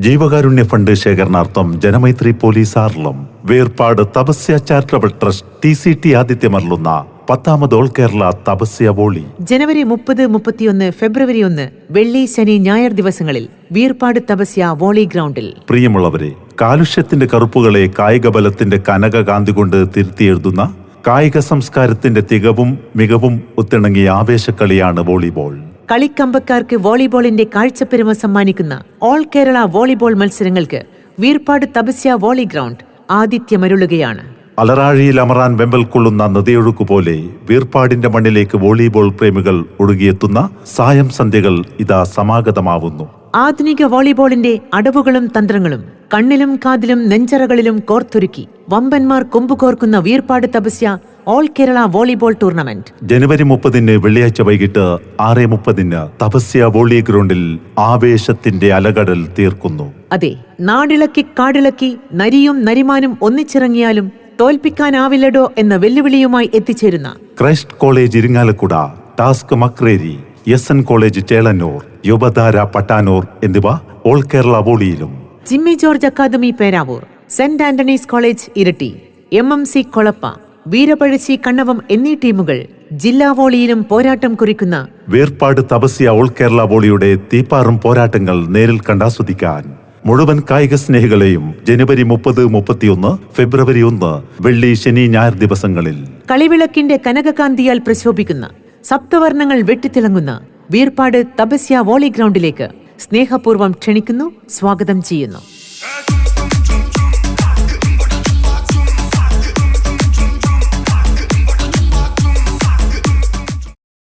ജീവകാരുണ്യ ഫണ്ട് ശേഖരണാർത്ഥം ജനമൈത്രി പോലീസ് ആർലം Verpadu Thapasya charitable trust TCT ആതിഥ്യമരുളുന്ന 10ാമത് ഓൾ കേരള തപസ്യ വോളി ജനുവരി 30, 31, ഫെബ്രുവരി 1 വെള്ളി, ശനി, ഞായർ ദിവസങ്ങളിൽ വീർപാട് തപസ്യ വോളി ഗ്രൗണ്ടിൽ. പ്രിയമുള്ളവരെ, കാലുഷ്യത്തിന്റെ കറുപ്പുകളെ കായിക ബലത്തിന്റെ കനകകാന്തി കൊണ്ട് തിരുത്തിയെഴുതുന്ന കായിക സംസ്കാരത്തിന്റെ തികവും മികവും ഒത്തിണങ്ങിയ ആവേശക്കളിയാണ് വോളിബോൾ. കളിക്കമ്പക്കാർക്ക് വോളിബോളിന്റെ കാഴ്ചപ്പെരുമ സമ്മാനിക്കുന്ന ഓൾ കേരള വോളിബോൾ മത്സരങ്ങൾക്ക് വീർപാട് തപസ്യ വോളി ഗ്രൗണ്ട് ആതിഥ്യമരുളുകയാണ്. അലറാഴിയിൽ അമറാൻ വെമ്പൽ കൊള്ളുന്ന നദിയൊഴുക്കുപോലെ വീർപാടിന്റെ മണ്ണിലേക്ക് വോളിബോൾ പ്രേമികൾ ഒഴുകിയെത്തുന്ന സായം സന്ധ്യകൾ ഇതാ സമാഗതമാവുന്നു. ആധുനിക വോളിബോളിന്റെ അടവുകളും തന്ത്രങ്ങളും കണ്ണിലും കാതിലും നെഞ്ചറകളിലും കോർത്തൊരുക്കി വമ്പന്മാർ കൊമ്പുകോർക്കുന്ന Verpadu Thapasya all Kerala volleyball tournament ജനുവരി 30 വെള്ളിയാഴ്ച വൈകിട്ട് 6:30 തപസ്യ വോളി ഗ്രൗണ്ടിൽ ആവേശത്തിന്റെ അലകടൽ തീർക്കുന്നു. അതെ, നാടിളക്കി കാടിളക്കി നരിയും നരിമാനും ഒന്നിച്ചിറങ്ങിയാലും തോൽപ്പിക്കാനാവില്ലടോ എന്ന വെല്ലുവിളിയുമായി എത്തിച്ചേരുന്ന Christ college Irinjalakuda, TASC Makreri, SN college Chelannur, Yuvadhara Pattanur എന്നിവ ഓൾ കേരള വോളിയിലും, Jimmy George academy Peravoor, Saint Antony's college Iritty, MMC Kolappa, Veerapazhassi Kannavam എന്നീ ടീമുകൾ ജില്ലാ വോളിയിലും പോരാട്ടം കുറിക്കുന്ന വേർപാട് തപസ്യ ഓൾ കേരള വോളിയുടെ തീപ്പാറും പോരാട്ടങ്ങൾ നേരിൽ കണ്ടാസ്വദിക്കാൻ മുഴുവൻ കായിക സ്നേഹികളെയും ജനുവരി 30, 31, ഫെബ്രുവരി 1 വെള്ളി, ശനി, ഞായർ ദിവസങ്ങളിൽ കളിവിളക്കിന്റെ കനകകാന്തിയാൽ പ്രശോഭിക്കുന്ന സപ്തവർണ്ണങ്ങൾ വെട്ടിത്തിളങ്ങുന്ന വീർപാട് തപസ്യ വോളി ഗ്രൗണ്ടിലേക്ക് സ്നേഹപൂർവ്വം ക്ഷണിക്കുന്നു, സ്വാഗതം ചെയ്യുന്നു.